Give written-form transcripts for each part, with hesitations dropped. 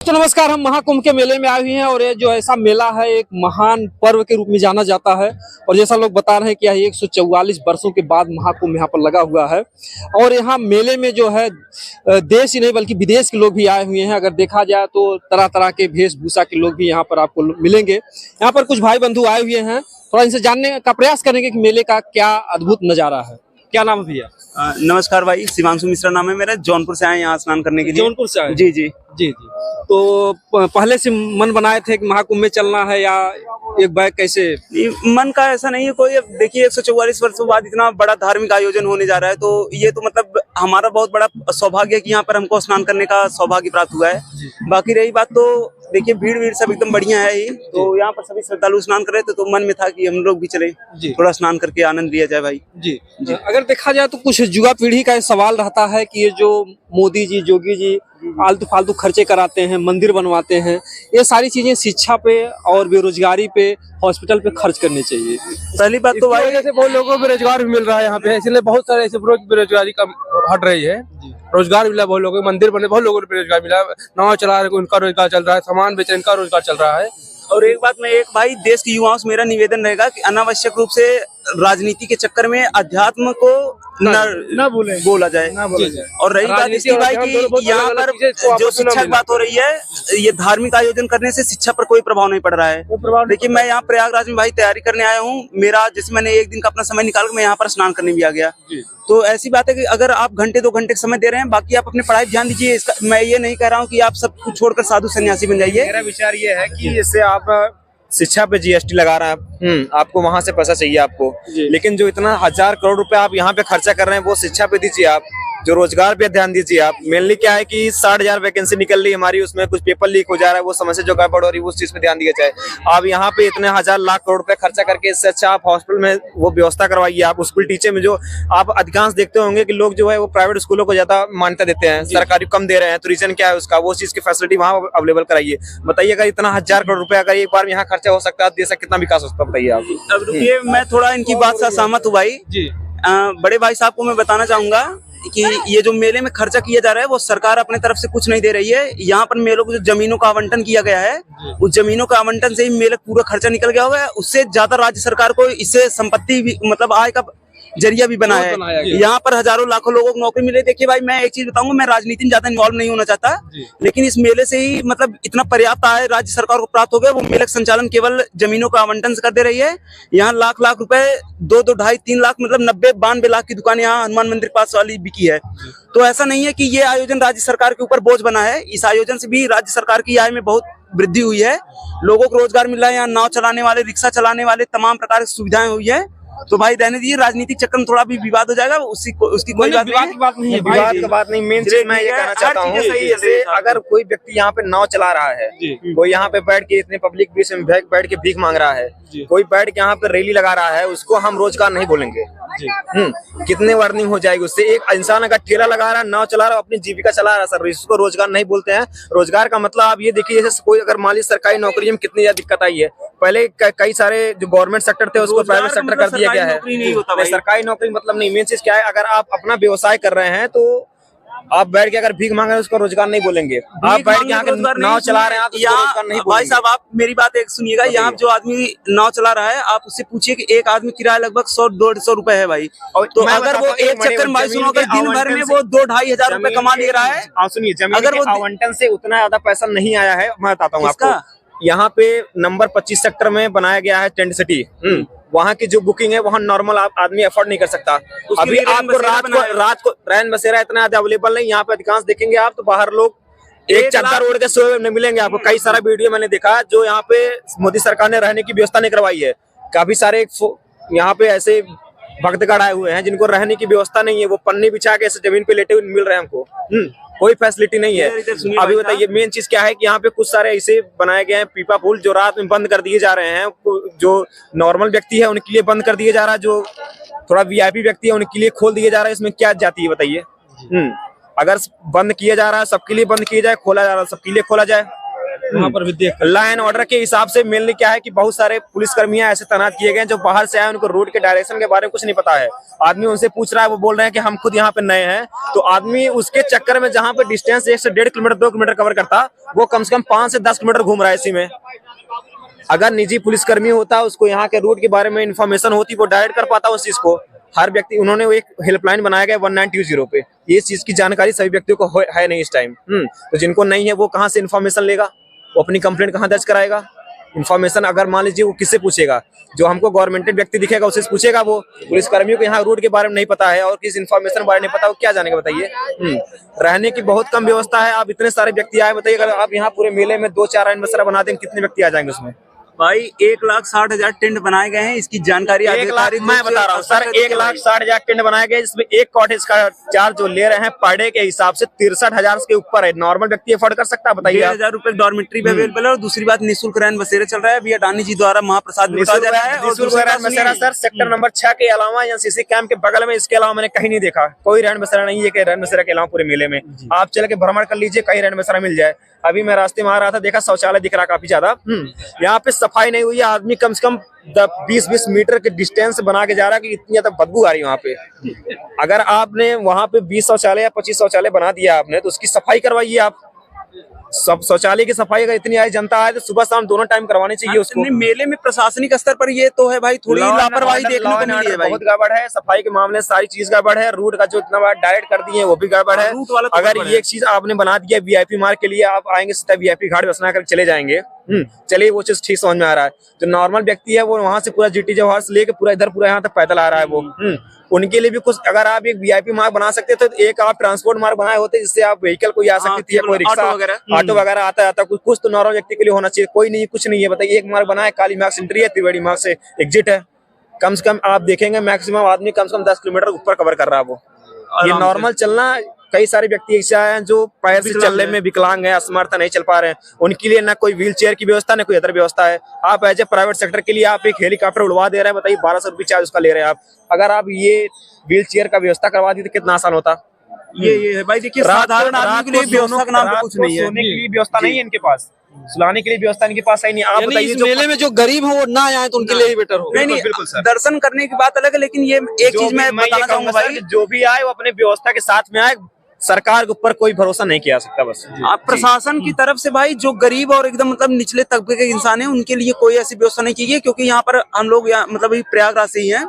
तो नमस्कार, हम महाकुंभ के मेले में आए हुए हैं और ये जो ऐसा मेला है एक महान पर्व के रूप में जाना जाता है। और जैसा लोग बता रहे हैं कि यह 144 वर्षों के बाद महाकुंभ यहाँ पर लगा हुआ है। और यहाँ मेले में जो है देश ही नहीं बल्कि विदेश के लोग भी आए हुए हैं। अगर देखा जाए तो तरह तरह के वेशभूषा के लोग भी यहाँ पर आपको मिलेंगे। यहाँ पर कुछ भाई बंधु आए हुए हैं, थोड़ा इनसे जानने का प्रयास करेंगे कि मेले का क्या अद्भुत नजारा है। क्या नाम है भैया? नमस्कार भाई, शिवांशु मिश्रा नाम है मेरा। जौनपुर से आए यहाँ स्नान करने के लिए। जौनपुर से आए? जी जी जी जी। तो पहले से मन बनाए थे कि महाकुंभ में चलना है या एक बार कैसे? मन का ऐसा नहीं है कोई। अब देखिए 144 वर्षों बाद इतना बड़ा धार्मिक आयोजन होने जा रहा है, तो ये तो मतलब हमारा बहुत बड़ा सौभाग्य है कि यहाँ पर हमको स्नान करने का सौभाग्य प्राप्त हुआ है। बाकी रही बात तो देखिए भीड़ सब एकदम बढ़िया है ही, तो यहाँ पर सभी श्रद्धालु स्नान कर रहे थे, तो मन में था कि हम लोग भी चले, थोड़ा स्नान करके आनंद लिया जाए भाई। जी जी। अगर देखा जाए तो कुछ युवा पीढ़ी का सवाल रहता है कि ये जो मोदी जी, योगी जी आलतू फालतू खर्चे कराते हैं, मंदिर बनवाते हैं, ये सारी चीजें शिक्षा पे और बेरोजगारी पे, हॉस्पिटल पे खर्च करनी चाहिए। पहली बात तो भाई जैसे बहुत लोगों को रोजगार भी मिल रहा है यहाँ पे, इसलिए बहुत सारे ऐसे बेरोजगारी का हट रही है। रोजगार मिला बहुत लोगों को, मंदिर बने बहुत लोगों को रोजगार मिला, नाव चला रहे उनका रोजगार चल रहा है, सामान बेचे इनका रोजगार चल रहा है। और एक बात मैं एक भाई देश के युवाओं से मेरा निवेदन रहेगा कि अनावश्यक रूप से राजनीति के चक्कर में अध्यात्म को न बोला जाए। और रही बात इसकी भाई कि यहाँ पर जो शिक्षा की बात हो रही है, ये धार्मिक आयोजन करने से शिक्षा पर कोई प्रभाव नहीं पड़ रहा है। देखिए मैं यहाँ प्रयागराज में भाई तैयारी करने आया हूँ, मेरा जैसे मैंने एक दिन का अपना समय निकाल कर मैं यहाँ पर स्नान करने भी आ गया। तो ऐसी बात है कि अगर आप घंटे 2 घंटे समय दे रहे हैं, बाकी आप अपने पढ़ाई ध्यान दीजिए। इसका मैं ये नहीं कह रहा हूँ कि आप सब कुछ छोड़कर साधु सन्यासी बन जाइए। मेरा विचार ये है कि जैसे आप शिक्षा पे जीएसटी लगा रहा है, आपको वहां से पैसा चाहिए आपको, लेकिन जो इतना 1000 करोड़ रुपए आप यहाँ पे खर्चा कर रहे हैं वो शिक्षा पे दीजिए। आप जो रोजगार पे ध्यान दीजिए। आप मेनली क्या है कि 60,000 वैकेंसी निकल रही है हमारी, उसमें कुछ पेपर लीक हो जा रहा है, वो समस्या जो गड़बड़ हो रही है उस चीज पे ध्यान दिया जाए। आप यहाँ पे इतने 1000 लाख करोड़ रुपए खर्चा करके इससे अच्छा आप हॉस्पिटल में वो व्यवस्था करवाइए। आप स्कूल टीचर में जो आप अधिकांश देखते होंगे कि लोग जो है वो प्राइवेट स्कूलों को ज्यादा मान्यता देते हैं, सरकारी कम दे रहे हैं, तो रीजन क्या है उसका? वो चीज की फैसिलिटी वहाँ अवेलेबल कराइए। बताइए अगर इतना 1000 करोड़ रुपए अगर एक बार में यहाँ खर्चा हो सकता है, देश का कितना विकास हो सकता है बताइए आप। अब रुकिए, मैं थोड़ा इनकी बात से सहमत हूँ भाई जी। बड़े भाई साहब को मैं बताना चाहूंगा कि ये जो मेले में खर्चा किया जा रहा है वो सरकार अपने तरफ से कुछ नहीं दे रही है। यहाँ पर मेलों को जो जमीनों का आवंटन किया गया है, उस जमीनों का आवंटन से ही मेले पूरा खर्चा निकल गया हुआ है। उससे ज्यादा राज्य सरकार को इससे संपत्ति भी मतलब आय का जरिया भी बना है। यहाँ पर हजारों लाखों लोगों को नौकरी मिले। देखिए भाई मैं एक चीज बताऊंगा, मैं राजनीति में ज्यादा इन्वॉल्व नहीं होना चाहता, लेकिन इस मेले से ही मतलब इतना पर्याप्त आय राज्य सरकार को प्राप्त हो गया। वो मेले का संचालन केवल जमीनों का आवंटन से कर दे रही है। यहाँ लाख लाख रुपए 2, 2, 3 लाख मतलब 90-92 लाख की दुकान यहाँ हनुमान मंदिर पास वाली बिकी है। तो ऐसा नहीं है कि ये आयोजन राज्य सरकार के ऊपर बोझ बना है। इस आयोजन से भी राज्य सरकार की आय में बहुत वृद्धि हुई है, लोगों को रोजगार मिल रहा है। यहाँ नाव चलाने वाले, रिक्शा चलाने वाले, तमाम प्रकार की सुविधाएं हुई है। तो भाई रहने दीजिए, राजनीतिक चक्कर में थोड़ा भी विवाद हो जाएगा, उसकी कोई बात नहीं है। विवाद का बात नहीं। मेन चीज मैं ये कहना चाहता हूँ, जैसे अगर कोई व्यक्ति यहाँ पे नाव चला रहा है, कोई यहाँ पे बैठ के इतने पब्लिक बीच में बैठ के भीख मांग रहा है, कोई बैठ के यहाँ पे रैली लगा रहा है, उसको हम रोजगार नहीं बोलेंगे। कितने वर्निंग हो जाएगी उससे। एक इंसान अगर ठेला लगा रहा है, नाव चला रहा है, अपनी जीविका चला रहा है, सर इसको रोजगार नहीं बोलते हैं। रोजगार का मतलब आप ये देखिए, जैसे कोई अगर मान लीजिए सरकारी नौकरी में कितनी ज्यादा दिक्कत आई है। पहले कई सारे जो गवर्नमेंट सेक्टर थे उसको प्राइवेट सेक्टर कर दिया गया है। सरकारी नौकरी मतलब नहीं। मेन चीज क्या है, अगर आप अपना व्यवसाय कर रहे हैं तो आप बैठ के अगर भीख मांग रहे हैं उसको रोजगार नहीं बोलेंगे। आप बैठ के यहाँ नाव चला रहे हैं, आप रोजगार नहीं बोलेंगे। भाई साहब आप मेरी बात एक सुनिएगा, यहाँ जो आदमी नाव चला रहा है, आप उससे पूछिए कि एक आदमी किराया लगभग 100-150 रुपए है भाई। तो अगर वो एक चक्कर में सुनो, अगर दिन भर में वो 2-2.5 हजार रुपए कमा ले रहा है। सुनिए, अगर वो आवंटन से उतना ज्यादा पैसा नहीं आया है, मैं बताता हूँ आपको। यहाँ पे नंबर 25 सेक्टर में बनाया गया है टेंट सिटी। वहाँ की जो बुकिंग है वहाँ नॉर्मल आदमी अफोर्ड नहीं कर सकता। अभी आपको रात को रैन बसेरा इतना ज्यादा अवेलेबल नहीं। यहाँ पे अधिकांश देखेंगे आप तो बाहर लोग एक चादर ओढ़ के सोए नहीं मिलेंगे आपको। कई सारा वीडियो मैंने देखा जो यहाँ पे मोदी सरकार ने रहने की व्यवस्था नहीं करवाई है। काफी सारे यहाँ पे ऐसे भक्तगण आए हुए हैं जिनको रहने की व्यवस्था नहीं है, वो पन्नी बिछा के ऐसे जमीन पे लेटे हुए मिल रहे हैं हमको। कोई फैसिलिटी नहीं है। अभी बताइए मेन चीज क्या है कि यहाँ पे कुछ सारे ऐसे बनाए गए हैं पीपा पुल जो रात में बंद कर दिए जा रहे हैं। जो नॉर्मल व्यक्ति है उनके लिए बंद कर दिया जा रहा है, जो थोड़ा वीआईपी व्यक्ति है उनके लिए खोल दिया जा रहा है। इसमें क्या जाती है बताइए? अगर बंद किया जा रहा है सबके लिए बंद किया जाए, खोला जा रहा है सबके लिए खोला जाए। वहाँ पर भी देख लॉ एंड ऑर्डर के हिसाब से मेनली क्या है कि बहुत सारे पुलिसकर्मियां ऐसे तैनात किए गए हैं जो बाहर से आए, उनको रूट के डायरेक्शन के बारे में कुछ नहीं पता है। आदमी उनसे पूछ रहा है, वो बोल रहे हैं कि हम खुद यहाँ पे नए हैं, तो आदमी उसके चक्कर में जहाँ पे डिस्टेंस 1 से 1.5 किलोमीटर 2 किलोमीटर कवर करता, वो कम से कम 5 से 10 किलोमीटर घूम रहा है इसी में। अगर निजी पुलिसकर्मी होता, उसको यहाँ के रूट के बारे में इन्फॉर्मेशन होती, वो डायरेक्ट कर पाता उस चीज को। हर व्यक्ति, उन्होंने एक हेल्पलाइन बनाया गया 1920 पे, ये चीज की जानकारी सभी व्यक्तियों को है नहीं इस टाइम। तो जिनको नहीं है वो कहाँ से इन्फॉर्मेशन लेगा, वो अपनी कंप्लेंट कहाँ दर्ज कराएगा? इन्फॉर्मेशन अगर मान लीजिए वो किससे पूछेगा? जो हमको गवर्नमेंटेड व्यक्ति दिखेगा उससे पूछेगा। वो पुलिस कर्मियों को यहाँ रूट के बारे में नहीं पता है और किस इन्फॉर्मेशन बारे में नहीं पता, वो क्या जानेगा बताइए? रहने की बहुत कम व्यवस्था है। आप इतने सारे व्यक्ति आए, बताइए अगर आप यहाँ पूरे मेले में 2-4 बसेरा बना देंगे, कितने व्यक्ति आ जाएंगे उसमें? भाई 1,60,000 टेंट बनाए गए हैं, इसकी जानकारी मैं बता रहा हूँ सर, 1,60,000 टेंट बनाए गए, जिसमें एक कॉटेज का चार्ज जो ले रहे हैं पर डे के हिसाब से 63,000 के ऊपर है। नॉर्मल व्यक्ति अफोर्ड कर सकता है बताइए? 1,000 रुपए डॉर्मेट्री भी अवेलेबल है। और दूसरी बात, निःशुल्क रैन बसेरे चल रहा है अभी, अडानी जी द्वारा महाप्रसाद निःशुल्क रैन बसेरा सर सेक्टर नंबर 6 के अलावा एनसीसी कैंप के बगल में, इसके अलावा मैंने कहीं नहीं देखा। कोई रैन बसेरा नहीं है कि रैन बसेरा के अलावा पूरे मेले में आप चल के भ्रमण कर लीजिए, कहीं रैन बसेरा मिल जाए। अभी मैं रास्ते में आ रहा था, देखा शौचालय दिख रहा काफी ज्यादा। यहाँ पे सफाई नहीं हुई है। आदमी कम से कम 20-20 मीटर के डिस्टेंस बना के जा रहा है कि इतनी ज्यादा बदबू आ रही है वहाँ पे। अगर आपने वहाँ पे 20 शौचालय या 25 शौचालय बना दिया आपने, तो उसकी सफाई करवाइए आप। सब शौचालय की सफाई अगर इतनी आई जनता आए तो सुबह शाम दोनों टाइम करवानी चाहिए उसको। मेले में प्रशासनिक स्तर पर ये तो है भाई, थोड़ी लापरवाही देखने को मिली है भाई। बहुत गड़बड़ है सफाई के मामले, सारी चीज गड़बड़ है। रूट का जो इतना बड़ा डायरेक्ट कर दिए वो भी गड़बड़ है। अगर ये एक चीज आपने बना दिया वीआईपी मार्ग के लिए, आप आएंगे सीधा वीआईपी घाट बसना कर चले जाएंगे, चलिए वो चीज ठीक समझ में आ रहा है। जो नॉर्मल व्यक्ति है वो वहां से पूरा जीटी जवाहर से लेके पूरा इधर पूरा यहाँ तक पैदल आ रहा है वो, उनके लिए भी कुछ, अगर आप एक वीआईपी मार्ग बना सकते तो एक आप ट्रांसपोर्ट मार्ग बनाए होते जिससे आप व्हीकल कोई आ सकती थी, कोई रिक्शा ऑटो वगैरह आता कुछ तो नॉर्मल व्यक्ति के लिए होना चाहिए। कोई नहीं, कुछ नहीं है बताइए। एक मार्ग बनाए, काली मार्ग से एंट्री है, त्रिवेणी मार्ग से एग्जिट है। कम से कम आप देखेंगे मैक्सिमम आदमी कम से कम 10 किलोमीटर ऊपर कवर कर रहा है वो। ये नॉर्मल चलना, कई सारे व्यक्ति ऐसे आए हैं जो पैर से चलने में विकलांग है, असमर्थ नहीं चल पा रहे हैं, उनके लिए ना कोई व्हील चेयर की व्यवस्था, ना कोई अदर व्यवस्था है। आप एज ए प्राइवेट सेक्टर के लिए आप एक हेलीकॉप्टर उड़वा दे रहे हैं, बताइए 1200 रुपये चार्ज उसका ले रहे हैं आप। अगर आप ये व्हील चेयर का व्यवस्था करवा दी तो कितना आसान होता। ये है भाई, देखिए साधारण आदमी के लिए व्यवस्था का नाम पे कुछ नहीं है। सोने के लिए व्यवस्था नहीं है इनके पास, सुलाने के लिए व्यवस्था इनके पास है नहीं। आप बताइए इस मेले में जो गरीब है वो ना आए तो उनके लिए ही बेटर हो। नहीं, बिल्कुल सर, दर्शन करने की बात अलग है, लेकिन ये एक चीज मैं बताना चाहूंगा भाई, जो भी आए वो अपने व्यवस्था के साथ में आए। सरकार के ऊपर कोई भरोसा नहीं किया सकता बस। आप प्रशासन की तरफ से भाई, जो गरीब और एकदम मतलब निचले तबके के इंसान हैं उनके लिए कोई ऐसी व्यवस्था नहीं की गई, क्योंकि यहाँ पर हम लोग मतलब प्रयागराज से ही हैं।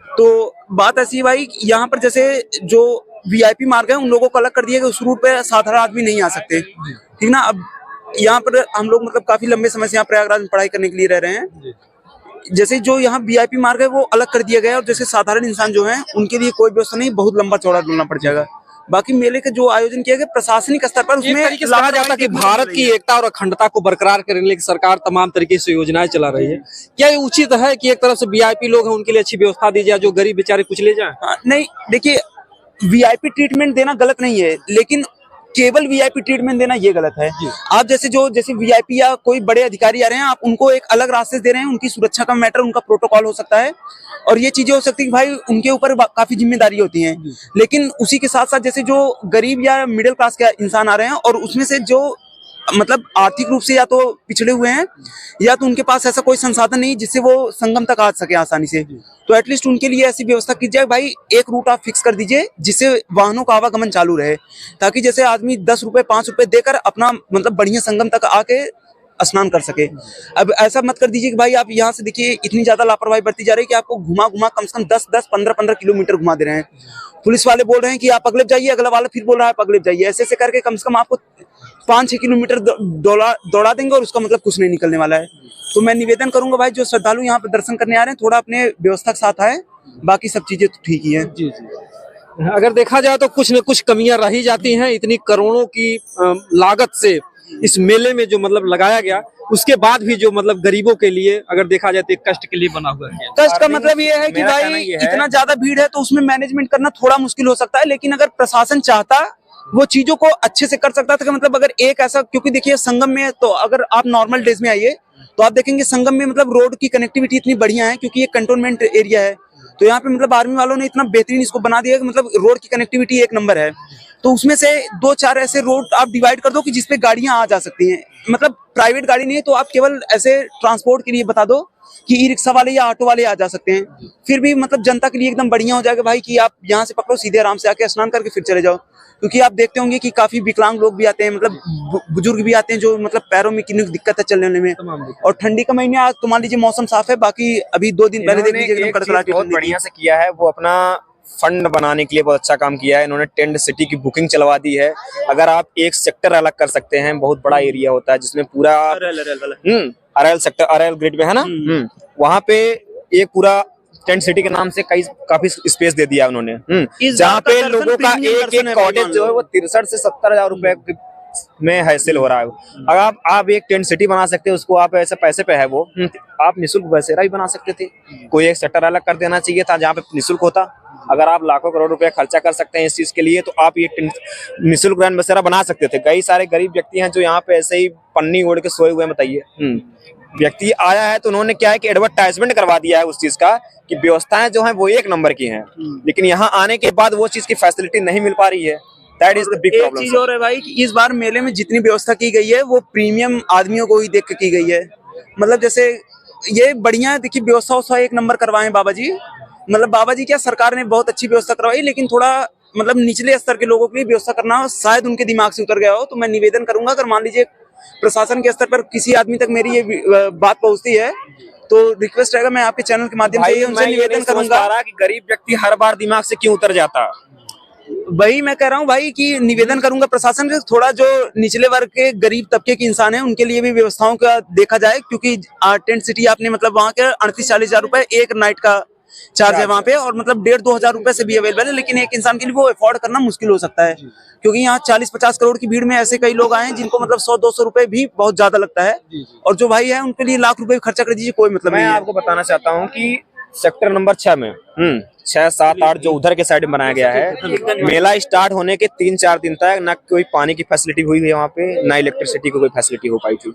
तो बात ऐसी है भाई, यहाँ पर जैसे जो वीआईपी मार्ग है उन लोगों को अलग कर दिया कि उस रूट पे साधारण आदमी नहीं आ सकते, ठीक ना। अब यहाँ पर हम लोग मतलब काफी लंबे समय से यहाँ प्रयागराज में पढ़ाई करने के लिए रह रहे हैं। जैसे जो यहाँ वीआईपी मार्ग है वो अलग कर दिया गया है, और जैसे साधारण इंसान जो है उनके लिए कोई व्यवस्था नहीं, बहुत लंबा चौड़ा ढूंढना पड़ जाएगा। बाकी मेले का जो आयोजन किया गया प्रशासनिक स्तर पर, उसमें कहा जाता है कि भारत की एकता और अखंडता को बरकरार करने के लिए सरकार तमाम तरीके से योजनाएं चला रही है। क्या ये उचित है कि एक तरफ से वीआईपी लोग हैं उनके लिए अच्छी व्यवस्था दी जाए, जो गरीब बेचारे कुछ ले जाए? नहीं, देखिए वीआईपी ट्रीटमेंट देना गलत नहीं है, लेकिन केवल वीआईपी ट्रीटमेंट देना ये गलत है। आप जैसे वीआईपी या कोई बड़े अधिकारी आ रहे हैं, आप उनको एक अलग रास्ते दे रहे हैं, उनकी सुरक्षा का मैटर, उनका प्रोटोकॉल हो सकता है और ये चीजें हो सकती है कि भाई उनके ऊपर काफी जिम्मेदारी होती है। लेकिन उसी के साथ साथ जैसे जो गरीब या मिडिल क्लास के इंसान आ रहे हैं और उसमें से जो मतलब आर्थिक रूप से या तो पिछड़े हुए हैं या तो उनके पास ऐसा कोई संसाधन नहीं जिससे वो संगम तक आ सके आसानी से, तो एटलीस्ट उनके लिए ऐसी व्यवस्था की जाए। भाई एक रूट आप फिक्स कर दीजिए जिससे वाहनों का आवागमन चालू रहे, ताकि जैसे आदमी 10 रुपए 5 रुपए देकर अपना मतलब बढ़िया संगम तक आके स्नान कर सके। अब ऐसा मत कर दीजिए कि भाई आप यहाँ से देखिए इतनी ज्यादा लापरवाही बरती जा रही है कि आपको घुमा कम से कम 10-10 15-15 किलोमीटर घुमा दे रहे हैं। पुलिस वाले बोल रहे हैं कि आप अगले जाइए, अगला वाला फिर बोल रहा है आप अगले जाइए, ऐसे करके कम से कम आपको 5-6 किलोमीटर दौड़ा देंगे और उसका मतलब कुछ नहीं निकलने वाला है। तो मैं निवेदन करूंगा भाई, जो श्रद्धालु यहाँ पे दर्शन करने आ रहे हैं थोड़ा अपने व्यवस्था के साथ आए, बाकी सब चीजें तो ठीक ही है। जी। अगर देखा जाए तो कुछ न कुछ कमियां रही जाती हैं। इतनी करोड़ों की लागत से इस मेले में जो मतलब लगाया गया, उसके बाद भी जो मतलब गरीबों के लिए अगर देखा जाए तो एक कष्ट के लिए बना हुआ है। कष्ट का मतलब ये है कि भाई इतना ज्यादा भीड़ है तो उसमें मैनेजमेंट करना थोड़ा मुश्किल हो सकता है, लेकिन अगर प्रशासन चाहता वो चीजों को अच्छे से कर सकता था। मतलब अगर एक ऐसा, क्योंकि देखिए संगम में तो अगर आप नॉर्मल डेज में आइए तो आप देखेंगे संगम में मतलब रोड की कनेक्टिविटी इतनी बढ़िया है, क्योंकि ये कंटोनमेंट एरिया है, तो यहाँ पे मतलब आर्मी वालों ने इतना बेहतरीन इसको बना दिया कि मतलब रोड की कनेक्टिविटी एक नंबर है। तो उसमें से 2-4 ऐसे रोड आप डिवाइड कर दो कि जिसपे गाड़ियां आ जा सकती हैं। मतलब प्राइवेट गाड़ी नहीं है तो आप केवल ऐसे ट्रांसपोर्ट के लिए बता दो कि ई रिक्शा वाले या ऑटो वाले आ जा सकते हैं। फिर भी मतलब जनता के लिए एकदम बढ़िया हो जाएगा भाई कि आप यहाँ से पकड़ो, सीधे आराम से आके स्नान करके फिर चले जाओ। क्योंकि आप देखते होंगे कि काफी विकलांग लोग भी आते हैं, मतलब बुजुर्ग भी आते हैं जो मतलब पैरों में कितनी दिक्कत है चलने में। और ठंडी का महीने आज तो मान लीजिए मौसम साफ है, बाकी अभी 2 दिन पहले देख लीजिए एकदम कड़कड़ाटी बहुत ठंडी थी। बढ़िया से किया है, वो अपना फंड बनाने के लिए बहुत अच्छा काम किया है। इन्होंने टेंट सिटी की बुकिंग चलवा दी है। अगर आप एक सेक्टर अलग कर सकते हैं, बहुत बड़ा एरिया होता है जिसमें पूरा अरेल सेक्टर, अरेल ग्रिड में है ना, वहाँ पे एक पूरा टेंट सिटी के नाम से काफी स्पेस दे दिया उन्होंने, जहाँ पे लोगों का एक कॉटेज जो है वो 63 से 70 हजार रुपए में हासिल हो रहा है। अगर आप एक टेंट सिटी बना सकते हैं, उसको आप ऐसे पैसे पे है वो, आप निःशुल्क बसेरा भी बना सकते थे। कोई एक सेक्टर अलग कर देना चाहिए था जहाँ पे निःशुल्क होता। अगर आप लाखों करोड़ रुपए खर्चा कर सकते हैं इस चीज के लिए, तो आप ये निःशुल्क वैन बसेरा बना सकते थे। कई सारे गरीब व्यक्ति हैं जो यहाँ पे ऐसे ही पन्नी ओढ़ के सोए हुए हैं। बताइए, व्यक्ति आया है तो उन्होंने क्या है कि एडवर्टाइजमेंट करवा दिया है उस चीज का कि व्यवस्थाएं जो हैं वो एक नंबर की हैं, लेकिन यहाँ आने के बाद वो चीज की फैसिलिटी नहीं मिल पा रही है। दैट इज द बिग एक प्रॉब्लम। चीज और है भाई कि इस बार मेले में जितनी व्यवस्था की गई है वो प्रीमियम आदमियों को ही देख के की गई है। मतलब जैसे ये बढ़िया देखिए, व्यवस्था एक नंबर करवाए बाबा जी। मतलब बाबा जी क्या, सरकार ने बहुत अच्छी व्यवस्था करवाई, लेकिन थोड़ा मतलब निचले स्तर के लोगों के लिए व्यवस्था करना शायद उनके दिमाग से उतर गया हो। तो मैं निवेदन करूंगा, अगर मान लीजिए प्रशासन के स्तर पर किसी आदमी तक मेरी ये बात पहुंचती है तो रिक्वेस्ट रहेगा, मैं आपके चैनल के माध्यम से उनसे निवेदन करूंगा कि गरीब व्यक्ति हर बार दिमाग से क्यों उतर जाता। वही मैं कह रहा हूँ भाई कि निवेदन करूंगा प्रशासन से, थोड़ा जो निचले वर्ग के गरीब तबके के इंसान हैं उनके लिए भी व्यवस्थाओं का देखा जाए। क्योंकि टेंट सिटी आपने मतलब वहाँ के 38-40 हजार रुपए एक नाइट का चार्ज है वहाँ पे, और मतलब 1,500-2 हजार रुपए से भी अवेलेबल है। लेकिन एक इंसान के लिए वो अफोर्ड करना मुश्किल हो सकता है, क्योंकि यहाँ 40-50 करोड़ की भीड़ में ऐसे कई लोग आए हैं जिनको मतलब 100-200 रुपए भी बहुत ज्यादा लगता है। और जो भाई है उनके लिए लाख रुपए खर्चा कर दीजिए, कोई मतलब नहीं है। मैं आपको बताना चाहता हूँ कि सेक्टर नंबर 6 में 6, 7, 8 जो उधर के साइड में बनाया गया है, मेला स्टार्ट होने के 3-4 दिन तक ना कोई पानी की फैसिलिटी हुई है वहाँ पे, ना इलेक्ट्रिसिटी की कोई फैसिलिटी हो पाई थी।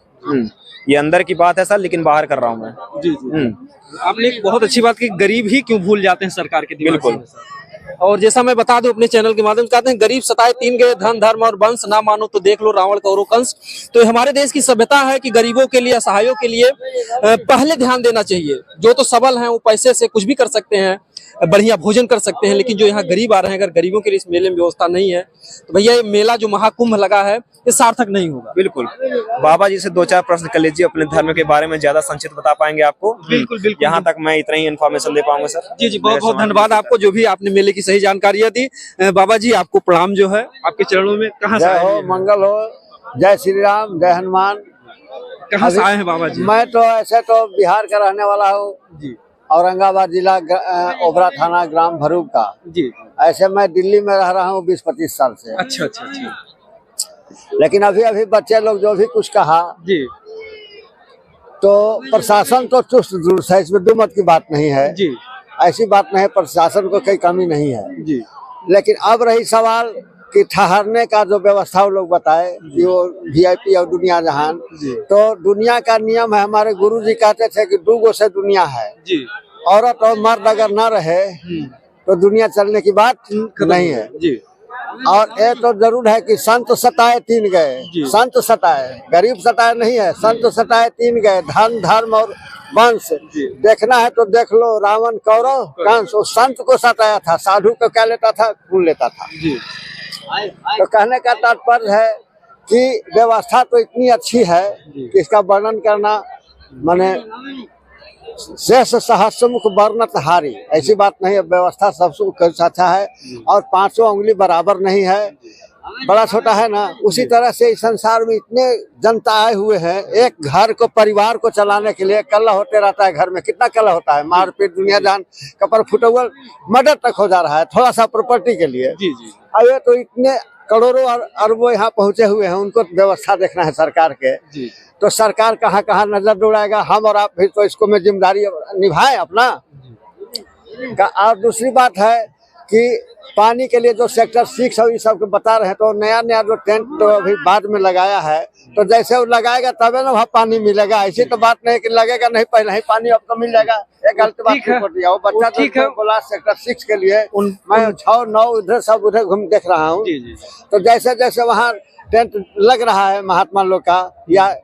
ये अंदर की बात है सर, लेकिन बाहर कर रहा हूँ मैं। जी। आपने एक बहुत अच्छी बात की, गरीब ही क्यों भूल जाते हैं सरकार के दिमाग से। बिल्कुल। और जैसा मैं बता दूं अपने चैनल के माध्यम से, कहते हैं गरीब सताए 3 गए, धन धर्म और वंश, ना मानो तो देख लो रावण कौरव कंस। तो हमारे देश की सभ्यता है कि गरीबों के लिए, असहायों के लिए पहले ध्यान देना चाहिए। जो तो सबल हैं वो पैसे से कुछ भी कर सकते हैं, बढ़िया भोजन कर सकते हैं, लेकिन जो यहाँ गरीब आ रहे हैं, अगर गरीबों के लिए इस मेले में व्यवस्था नहीं है तो भैया ये मेला जो महाकुंभ लगा है ये सार्थक नहीं होगा। बिल्कुल। बाबा जी से 2-4 प्रश्न कर लीजिए अपने धर्म के बारे में, ज्यादा संक्षिप्त बता पाएंगे आपको। बिल्कुल। यहाँ तक मैं इतना ही इन्फॉर्मेशन दे पाऊंगा सर। जी, बहुत बहुत धन्यवाद आपको, जो भी आपने मेले की सही जानकारियां दी। बाबा जी आपको प्रणाम जो है आपके चरणों में। कहाँ से जय आए हो, हैं? मंगल हो, जय श्री राम, जय हनुमान। कहाँ से आए हैं बाबा जी? मैं तो ऐसे तो बिहार का रहने वाला हूँ जी औरंगाबाद जिला ओबरा थाना ग्राम भरूब का। जी। ऐसे मैं दिल्ली में रह रहा हूँ 20-25 साल से। अच्छा। लेकिन अभी बच्चे लोग जो भी कुछ कहा जी तो प्रशासन तो चुस्त दुरुस्त है, इसमें दो मत की बात नहीं है। जी ऐसी बात नहीं है, प्रशासन को कोई कमी नहीं है। जी लेकिन अब रही सवाल कि ठहरने का जो व्यवस्था वो लोग बताए कि वो VIP और दुनिया जहान, तो दुनिया का नियम है, हमारे गुरुजी कहते थे कि 2 गो से दुनिया है। जी। औरत और मर्द अगर ना रहे तो दुनिया चलने की बात नहीं है। जी। और ये तो जरूर है कि संत सताए 3 गए। संत सताए, गरीब सताए नहीं है, संत सताए 3 गए, धन धर्म और वंश। देखना है तो देख लो, रावण कौरव कंस। वो संत को सताया था, साधु को क्या लेता था, खून लेता था। जी। तो कहने का तात्पर्य है कि व्यवस्था तो इतनी अच्छी है कि इसका वर्णन करना माने शेष सहस्रमुख वर्णत हारी, ऐसी बात नहीं है। व्यवस्था सबसे अच्छा है और 5 उंगली बराबर नहीं है, बड़ा छोटा है ना। उसी तरह से इस संसार में इतने जनता आए हुए हैं, एक घर को, परिवार को चलाने के लिए कलह होते रहता है। घर में कितना कलह होता है, मारपीट, दुनिया जान, कपर फुटबॉल, मर्डर तक हो जा रहा है थोड़ा सा प्रॉपर्टी के लिए। जी। अब ये तो इतने करोड़ों और अरबों यहाँ पहुंचे हुए हैं, उनको व्यवस्था देखना है सरकार के। जी। तो सरकार कहाँ कहाँ नजर दौड़ाएगा, हम और आप भी तो इसको में जिम्मेदारी निभाएं अपना। और दूसरी बात है कि पानी के लिए जो सेक्टर 6 है, ये सब को बता रहे हैं, तो नया नया जो टेंट तो अभी बाद में लगाया है, तो जैसे वो लगाएगा तबे ना वहाँ पानी मिलेगा। ऐसी तो बात नहीं कि लगेगा नहीं, पहले ही पानी अब तो मिल जाएगा। ये गलत बात कर दिया। वो बच्चा तो बोला सेक्टर 6 के लिए, मैं 6, 9 उधर सब उधर घूम देख रहा हूँ। तो जैसे जैसे वहाँ टेंट लग रहा है महात्मा लोग का या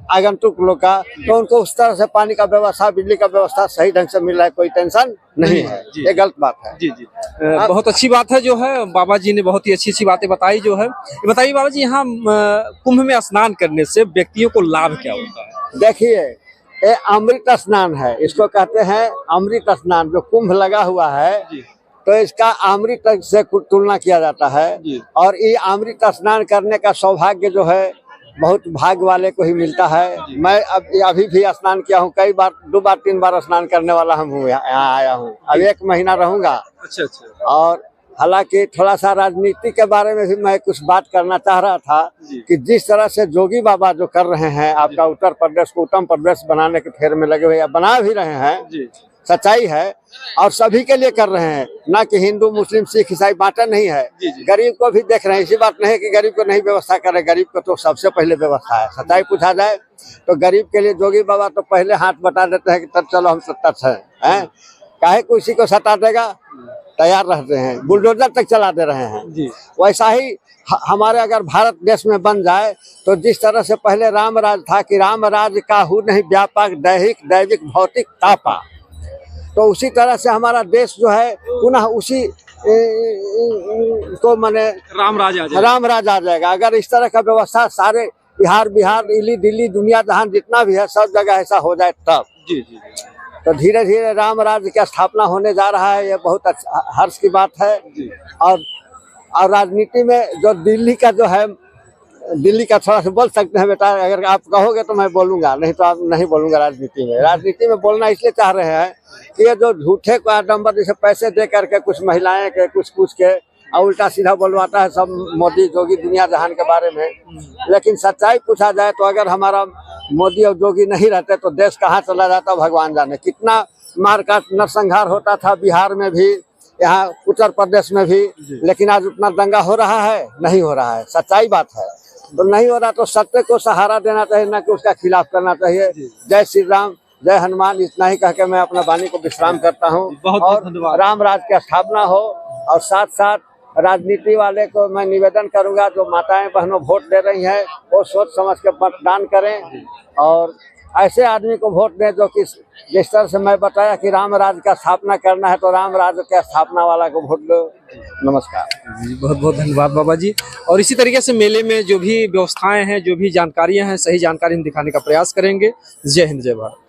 आगंतुक लोग का, तो उनको उस तरह से पानी का व्यवस्था, बिजली का व्यवस्था सही ढंग से मिल रहा है, कोई टेंशन नहीं है। ये गलत बात है। जी जी, बहुत अच्छी बात है जो है, बाबा जी ने बहुत ही अच्छी अच्छी बातें बताई जो है। बताइए बाबा जी, यहाँ कुंभ में स्नान करने से व्यक्तियों को लाभ क्या होता है? देखिए, ये अमृत स्नान है, इसको कहते हैं अमृत स्नान। जो कुंभ लगा हुआ है तो इसका अमृत से तुलना किया जाता है, और ये अमृत स्नान करने का सौभाग्य जो है बहुत भाग्य वाले को ही मिलता है। मैं अभी भी स्नान किया हूँ, कई बार, 2 बार 3 बार स्नान करने वाला हूँ, यहाँ आया हूँ। अब 1 महीना रहूंगा। अच्छा। और हालांकि थोड़ा सा राजनीति के बारे में भी मैं कुछ बात करना चाह रहा था कि जिस तरह से जोगी बाबा जो कर रहे हैं, आपका उत्तर प्रदेश को उत्तम प्रदेश बनाने के फेर में लगे हुए, या बना भी रहे हैं, सच्चाई है, और सभी के लिए कर रहे हैं, ना कि हिंदू मुस्लिम सिख ईसाई बांटा नहीं है। गरीब को भी देख रहे हैं। इसी बात नहीं है कि गरीब को नहीं व्यवस्था करे, गरीब को तो सबसे पहले व्यवस्था है। सच्चाई पूछा जाए तो गरीब के लिए जोगी बाबा तो पहले हाथ बटा देते हैं कि तब चलो हम सत्ता हैं, काहे को इसी को सता देगा, तैयार रहते हैं, बुलडोजर तक चला दे रहे हैं। वैसा ही हमारे अगर भारत देश में बन जाए तो जिस तरह से पहले राम राज था कि राम राज काहू नहीं व्यापक दैहिक दैविक भौतिक तापा, तो उसी तरह से हमारा देश जो है पुनः उसी को माने राम राज आ जाएगा। अगर इस तरह का व्यवस्था सारे बिहार दिल्ली दुनिया जहाँ जितना भी है सब जगह ऐसा हो जाए तब तो धीरे धीरे राम राज्य की स्थापना होने जा रहा है। ये बहुत हर्ष की बात है। और राजनीति में जो दिल्ली का जो है, दिल्ली का थोड़ा सा बोल सकते हैं बेटा, अगर आप कहोगे तो मैं बोलूंगा, नहीं तो आप नहीं बोलूंगा। राजनीति में बोलना इसलिए चाह रहे हैं कि ये जो झूठे को आडम्बर जैसे पैसे दे करके कुछ महिलाएं के कुछ के और उल्टा सीधा बोलवाता है सब मोदी जोगी दुनिया जहान के बारे में। लेकिन सच्चाई पूछा जाए तो अगर हमारा मोदी और जोगी नहीं रहते तो देश कहाँ चला जाता भगवान जाने। कितना मारकाट नरसंहार होता था बिहार में भी, यहाँ उत्तर प्रदेश में भी, लेकिन आज उतना दंगा हो रहा है? नहीं हो रहा है। सच्चाई बात है। तो नहीं हो रहा तो सत्य को सहारा देना चाहिए, न कि उसका खिलाफ करना चाहिए। जय श्री राम, जय हनुमान, इतना ही कह के मैं अपना वाणी को विश्राम करता हूँ। और राम राज की स्थापना हो। और साथ साथ राजनीति वाले को मैं निवेदन करूंगा, जो माताएं बहनों वोट दे रही हैं वो सोच समझ के मतदान करें और ऐसे आदमी को वोट दें जो कि जिस तरह से मैं बताया कि राम राज का स्थापना करना है तो राम राज के स्थापना वाला को वोट दो। नमस्कार जी, बहुत बहुत धन्यवाद बाबा जी। और इसी तरीके से मेले में जो भी व्यवस्थाएं हैं, जो भी जानकारियां हैं, सही जानकारी हम दिखाने का प्रयास करेंगे। जय हिंद, जय भारत।